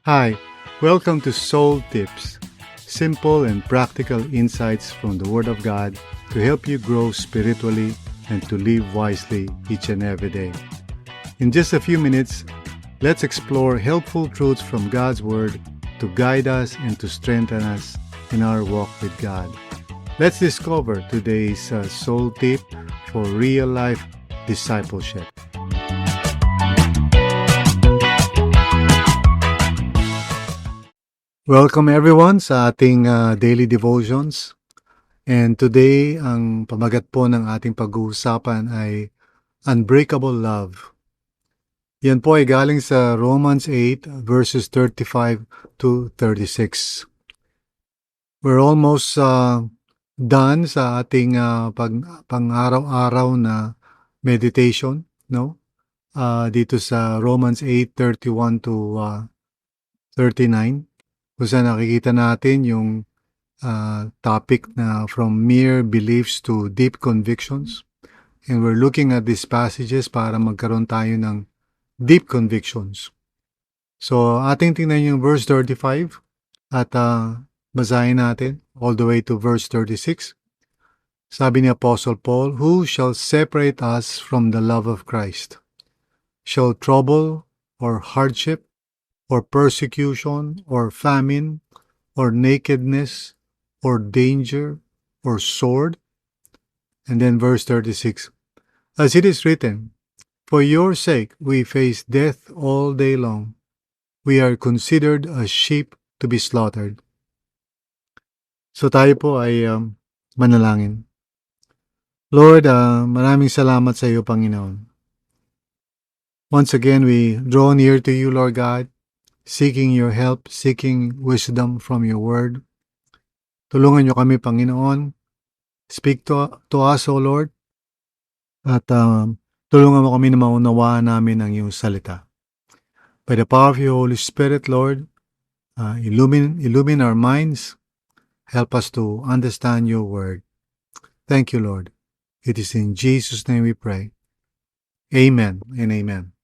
Hi, welcome to Soul Tips, simple and practical insights from the Word of God to help you grow spiritually and to live wisely each and every day. In just a few minutes, let's explore helpful truths from God's Word to guide us and to strengthen us in our walk with God. Let's discover today's soul tip for real-life discipleship. Welcome everyone sa ating daily devotions. And today, ang pamagat po ng ating pag-uusapan ay Unbreakable Love. Yan po ay galing sa Romans 8 verses 35 to 36. We're almost done sa ating pang-araw-araw na meditation, no? Dito sa Romans 8:31 to 39. Kung saan nakikita natin yung topic na from mere beliefs to deep convictions. And we're looking at these passages para magkaroon tayo ng deep convictions. So, ating tingnan yung verse 35 at basahin natin all the way to verse 36. Sabi ni Apostle Paul, "Who shall separate us from the love of Christ? Shall trouble or hardship or persecution, or famine, or nakedness, or danger, or sword?" And then verse 36, "As it is written, for your sake we face death all day long. We are considered as sheep to be slaughtered." So tayo po ay manalangin. Lord, maraming salamat sa iyo, Panginoon. Once again, we draw near to you, Lord God, seeking your help, seeking wisdom from your word. Tulungan niyo kami, Panginoon. Speak to us, O Lord. At tulungan mo kami na maunawaan namin ang iyong salita. By the power of your Holy Spirit, Lord, illumine our minds. Help us to understand your word. Thank you, Lord. It is in Jesus' name we pray. Amen and amen.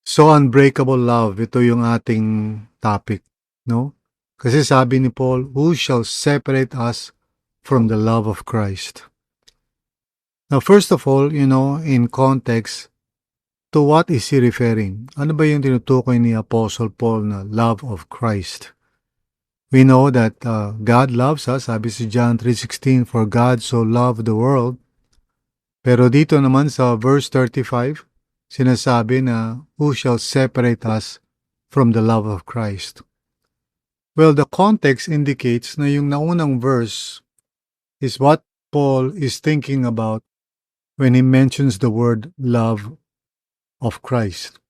So, unbreakable love, ito yung ating topic, no? Kasi sabi ni Paul, "Who shall separate us from the love of Christ?" Now, first of all, in context, to what is he referring? Ano ba yung tinutukoy ni Apostle Paul na love of Christ? We know that God loves us, sabi si John 3:16, "For God so loved the world." Pero dito naman sa verse 35, sinasabi na, "Who shall separate us from the love of Christ?" Well, the context indicates na yung naunang verse is what Paul is thinking about when he mentions the word love of Christ.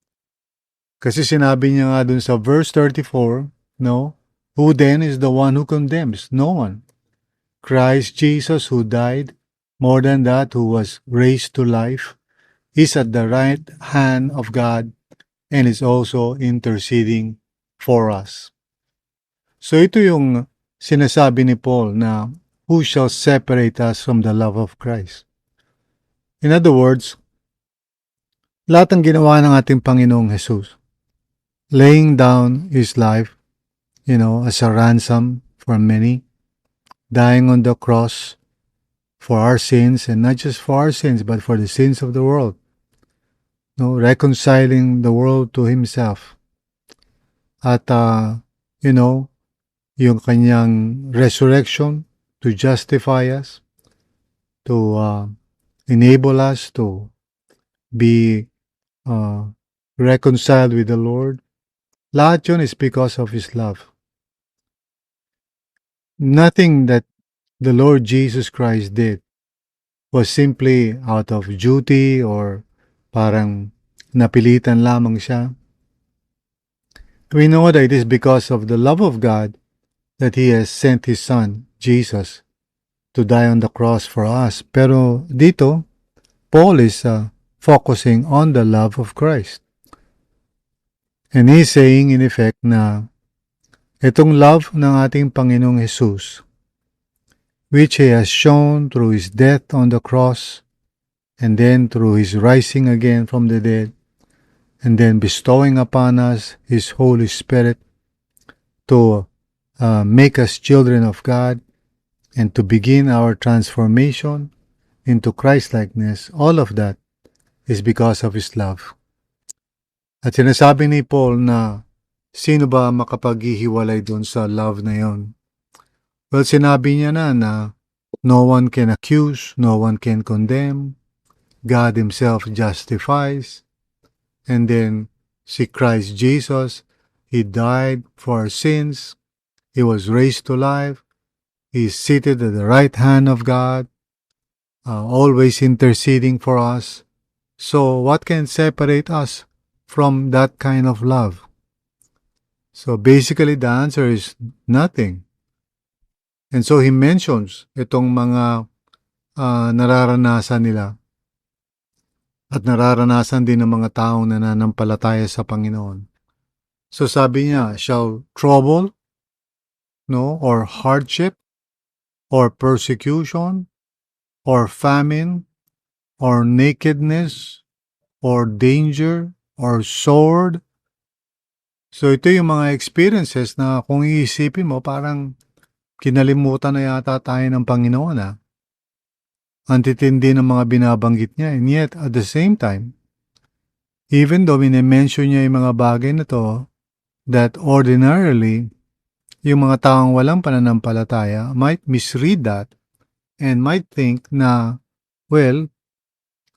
Kasi sinabi niya nga dun sa verse 34, no? "Who then is the one who condemns? No one. Christ Jesus, who died, more than that, who was raised to life, is at the right hand of God and is also interceding for us." So ito yung sinasabi ni Paul na who shall separate us from the love of Christ. In other words, lahat ng ginawa ng ating Panginoong Jesus, laying down His life, as a ransom for many, dying on the cross for our sins, and not just for our sins, but for the sins of the world. No, reconciling the world to Himself. At, yung kanyang resurrection to justify us, to enable us to be reconciled with the Lord. Lahat yun is because of His love. Nothing that the Lord Jesus Christ did was simply out of duty or parang napilitan lamang siya. We know that it is because of the love of God that He has sent His Son, Jesus, to die on the cross for us. Pero dito, Paul is focusing on the love of Christ. And he's saying in effect na itong love ng ating Panginoong Jesus, which He has shown through His death on the cross and then through His rising again from the dead, and then bestowing upon us His Holy Spirit to make us children of God and to begin our transformation into Christ-likeness, all of that is because of His love. At sinasabi ni Paul na sino ba makapaghihiwalay dun sa love na yon? Well, sinabi niya na no one can accuse, no one can condemn, God Himself justifies, and then si Christ Jesus, He died for our sins, He was raised to life, He is seated at the right hand of God, always interceding for us. So what can separate us from that kind of love? So basically the answer is nothing. And so he mentions itong mga nararanasan nila at nararanasan din ng mga taong nananampalataya sa Panginoon. So sabi niya, shall trouble, no, or hardship, or persecution, or famine, or nakedness, or danger, or sword. So ito yung mga experiences na kung iisipin mo parang kinalimutan na yata tayo ng Panginoon Ang titindi ng mga binabanggit niya. And yet, at the same time, even though minimension niya yung mga bagay na to, that ordinarily, yung mga taong walang pananampalataya might misread that and might think na, well,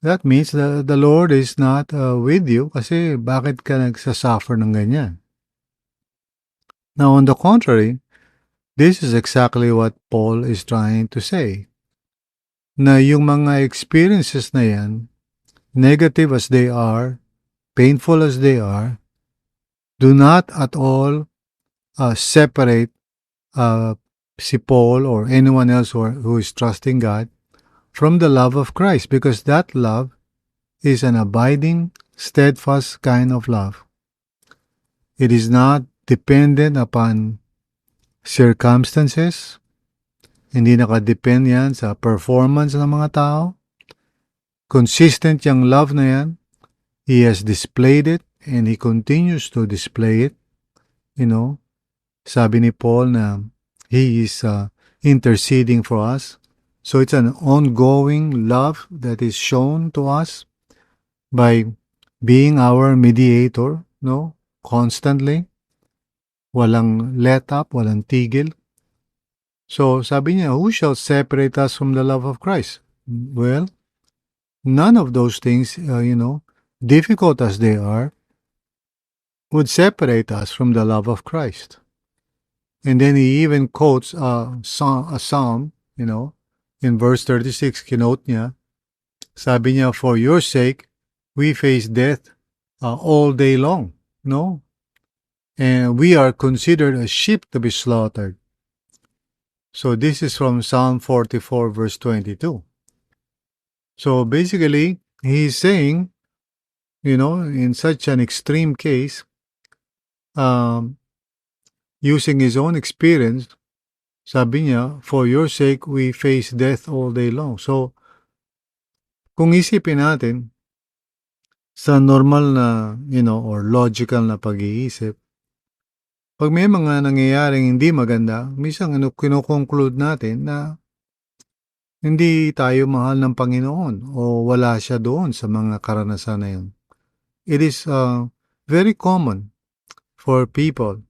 that means the Lord is not with you kasi bakit ka nagsasuffer ng ganyan? Now, on the contrary, this is exactly what Paul is trying to say. Na yung mga experiences na yan, negative as they are, painful as they are, do not at all separate si Paul or anyone else who is trusting God from the love of Christ, because that love is an abiding, steadfast kind of love. It is not dependent upon circumstances. Hindi nakadepend yan sa performance ng mga tao. Consistent yung love na yan. He has displayed it and He continues to display it. You know, sabi ni Paul na He is interceding for us. So it's an ongoing love that is shown to us by being our mediator, no? Constantly. Walang let up, walang tigil. So sabi niya, who shall separate us from the love of Christ? Well, none of those things, difficult as they are, would separate us from the love of Christ. And then he even quotes a psalm, in verse 36, kinote niya, sabi niya, for your sake, we face death all day long, no? And we are considered a sheep to be slaughtered. So this is from Psalm 44, verse 22. So basically, he's saying, in such an extreme case, using his own experience, sabi niya, for your sake, we face death all day long. So, kung isipin natin, sa normal na, or logical na pag-iisip, pag may mga nangyayaring hindi maganda, minsan kino-conclude natin na hindi tayo mahal ng Panginoon o wala siya doon sa mga karanasan na yun. It is very common for people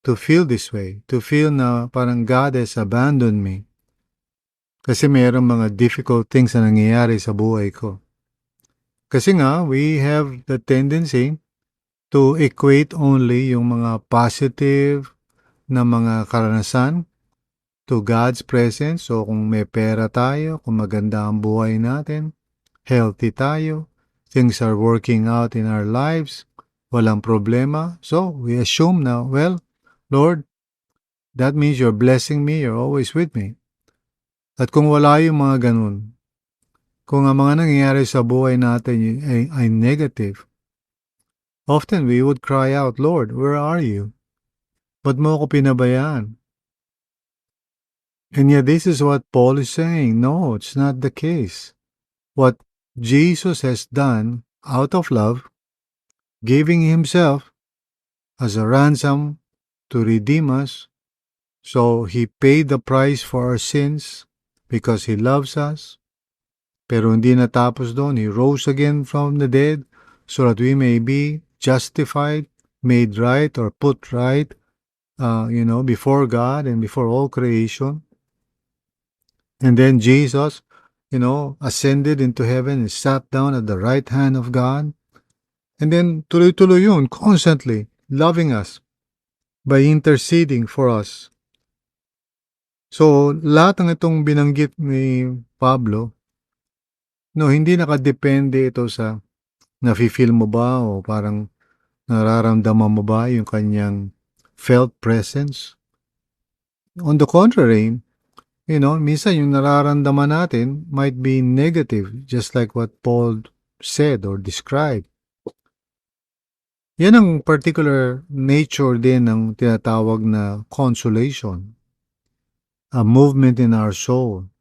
to feel this way, to feel na parang God has abandoned me. Kasi mayroong mga difficult things na nangyayari sa buhay ko. Kasi nga, we have the tendency to equate only yung mga positive na mga karanasan to God's presence. So kung may pera tayo, kung maganda ang buhay natin, healthy tayo, things are working out in our lives, walang problema. So we assume now, well, Lord, that means you're blessing me, you're always with me. At kung wala yung mga ganun, kung ang mga nangyayari sa buhay natin ay negative, often we would cry out, Lord, where are you? Ba't mo ako pinabayaan? And yet this is what Paul is saying. No, it's not the case. What Jesus has done out of love giving Himself as a ransom to redeem us. So He paid the price for our sins because He loves us. Pero hindi natapos doon. He rose again from the dead so that we may be justified, made right, or put right, before God and before all creation. And then Jesus, ascended into heaven and sat down at the right hand of God. And then tuloy-tuloy yun, constantly loving us by interceding for us. So, lahat ng itong binanggit ni Pablo, hindi nakadepende ito sa nafe-feel mo ba o parang nararamdaman mo ba yung kanyang felt presence. On the contrary, minsan yung nararamdaman natin might be negative, just like what Paul said or described. Yan ang particular nature din ng tinatawag na consolation. A movement in our soul.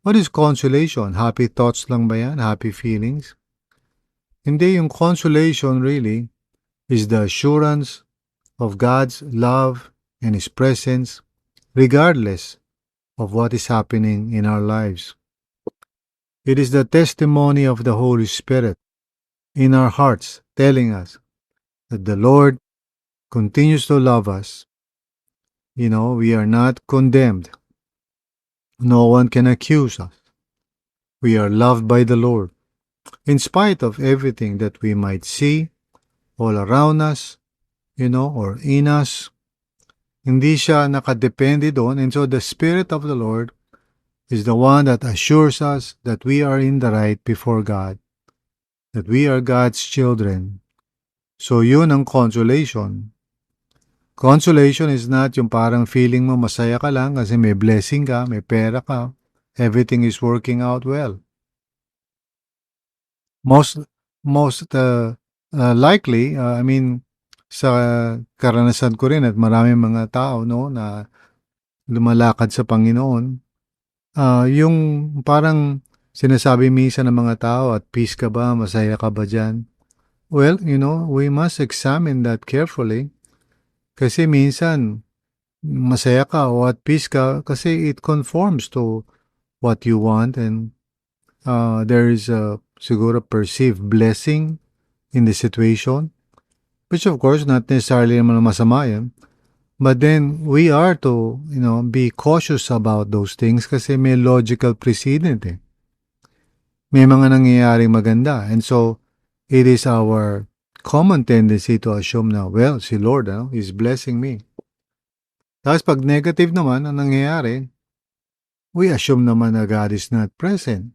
What is consolation? Happy thoughts lang ba yan? Happy feelings? Hindi, yung consolation really is the assurance of God's love and His presence regardless of what is happening in our lives. It is the testimony of the Holy Spirit in our hearts telling us that the Lord continues to love us. We are not condemned. No one can accuse us. We are loved by the Lord. In spite of everything that we might see all around us, or in us, hindi siya nakadepende doon. And so the Spirit of the Lord is the one that assures us that we are in the right before God, that we are God's children. So yun ang consolation. Consolation is not yung parang feeling mo masaya ka lang kasi may blessing ka, may pera ka, everything is working out well. Most likely, sa karanasan ko rin at maraming mga tao na lumalakad sa Panginoon, yung parang sinasabi minsan ng mga tao, at peace ka ba, masaya ka ba dyan? Well, we must examine that carefully. Kasi minsan, masaya ka o at peace ka kasi it conforms to what you want and there is a siguro perceived blessing in the situation, which of course not necessarily naman masama yan. But then we are to, be cautious about those things kasi may logical precedent eh. May mga nangyayaring maganda and so it is our common tendency to assume na, well, si Lord, is blessing me. Tapos pag negative naman ang nangyayari, we assume naman na God is not present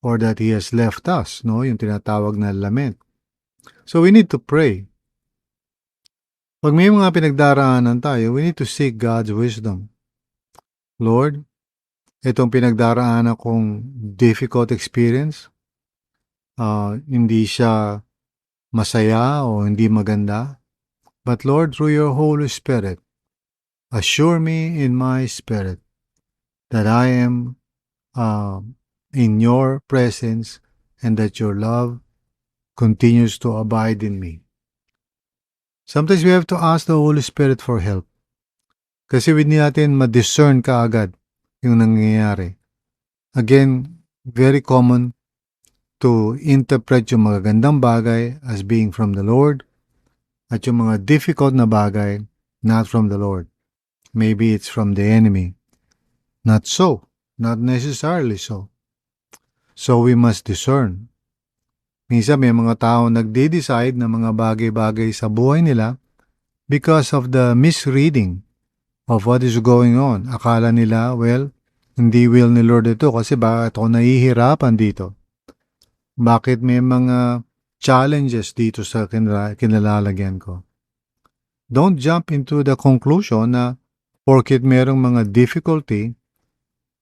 or that He has left us, yung tinatawag na lament. So we need to pray. Pag may mga pinagdaraanan tayo, we need to seek God's wisdom. Lord, itong pinagdaraanan kong difficult experience, hindi siya masaya o hindi maganda. But Lord, through your Holy Spirit, assure me in my spirit that I am in your presence and that your love continues to abide in me. Sometimes we have to ask the Holy Spirit for help. Kasi hindi natin ma-discern kaagad yung nangyayari. Again, very common to interpret yung magagandang bagay as being from the Lord at yung mga difficult na bagay not from the Lord. Maybe it's from the enemy. Not so. Not necessarily so. So we must discern. Minsan may mga tao nagde-decide na mga bagay-bagay sa buhay nila because of the misreading of what is going on. Akala nila, well, hindi will ni Lord ito kasi bakit ako nahihirapan dito? Bakit may mga challenges dito sa kinalalagyan ko? Don't jump into the conclusion na porket merong mga difficulty,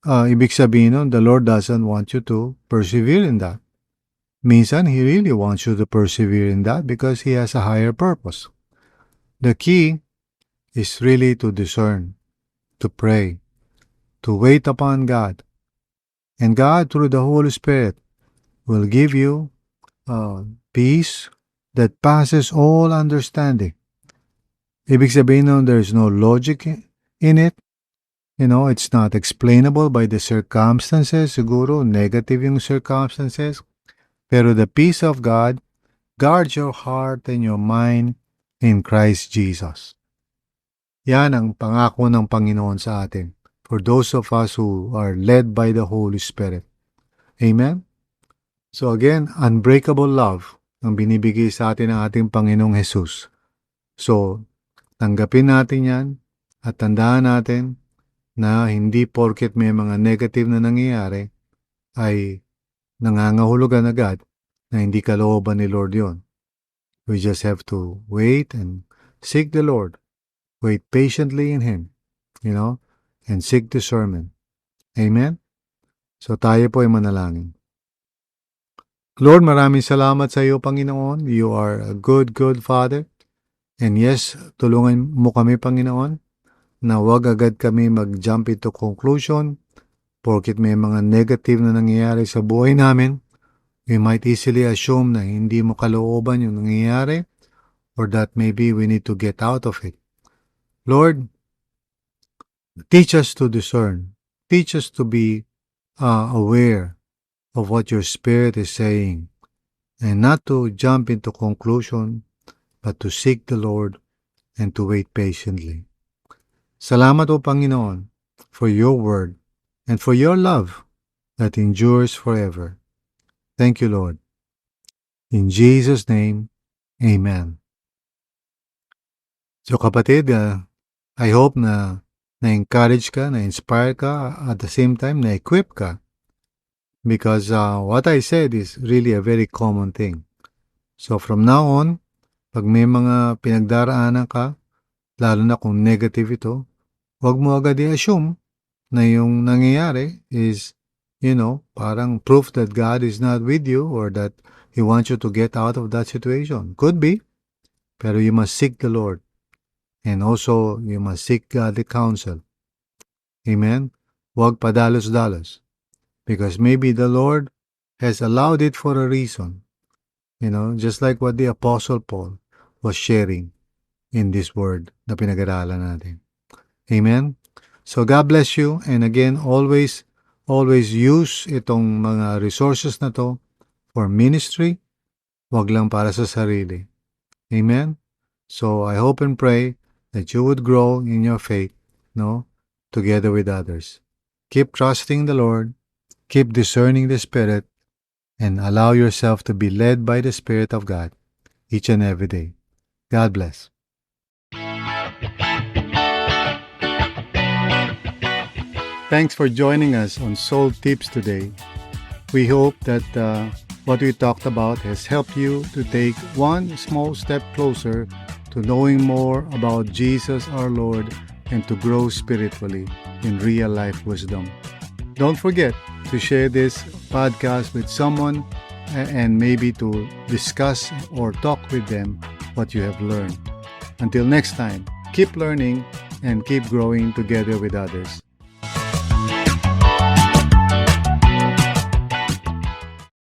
ibig sabihin nun, the Lord doesn't want you to persevere in that. Minsan, He really wants you to persevere in that because He has a higher purpose. The key is really to discern, to pray, to wait upon God. And God, through the Holy Spirit, will give you peace, that passes all understanding. Ibig sabihin nun, there's no logic in it. It's not explainable by the circumstances. Siguro, negative yung circumstances. Pero the peace of God guards your heart and your mind in Christ Jesus. Yan ang pangako ng Panginoon sa atin for those of us who are led by the Holy Spirit. Amen? So again, unbreakable love ang binibigay sa atin ng ating Panginoong Jesus. So, tanggapin natin yan at tandaan natin na hindi porket may mga negative na nangyayari ay nangangahulugan agad na hindi kalooban ni Lord yon. We just have to wait and seek the Lord. Wait patiently in Him, and seek discernment. Amen? So tayo po ay manalangin. Lord, maraming salamat sa iyo, Panginoon. You are a good, good Father. And yes, tulungan mo kami, Panginoon, na wag agad kami mag-jump into conclusion porket may mga negative na nangyayari sa buhay namin. We might easily assume na hindi mo kalooban yung nangyayari or that maybe we need to get out of it. Lord, teach us to discern. Teach us to be aware of what your Spirit is saying and not to jump into conclusion but to seek the Lord and to wait patiently. Salamat o Panginoon for your word and for your love that endures forever. Thank you, Lord. In Jesus' name, Amen. So kapatid, I hope na na-encourage ka, na-inspire ka, at the same time, na-equip ka. Because what I said is really a very common thing. So from now on, pag may mga pinagdaraanan ka, lalo na kung negative ito, huwag mo agad i-assume na yung nangyayari is, parang proof that God is not with you or that He wants you to get out of that situation. Could be, pero you must seek the Lord. And also, you must seek godly counsel. Amen? Huwag padalos-dalos. Because maybe the Lord has allowed it for a reason. Just like what the Apostle Paul was sharing in this word na pinag-aralan natin. Amen? So God bless you. And again, always use itong mga resources na to for ministry. Huwag lang para sa sarili. Amen? So I hope and pray that you would grow in your faith, together with others. Keep trusting the Lord, keep discerning the Spirit, and allow yourself to be led by the Spirit of God each and every day. God bless. Thanks for joining us on Soul Tips today. We hope that what we talked about has helped you to take one small step closer to knowing more about Jesus our Lord and to grow spiritually in real life wisdom. Don't forget to share this podcast with someone and maybe to discuss or talk with them what you have learned. Until next time, keep learning and keep growing together with others.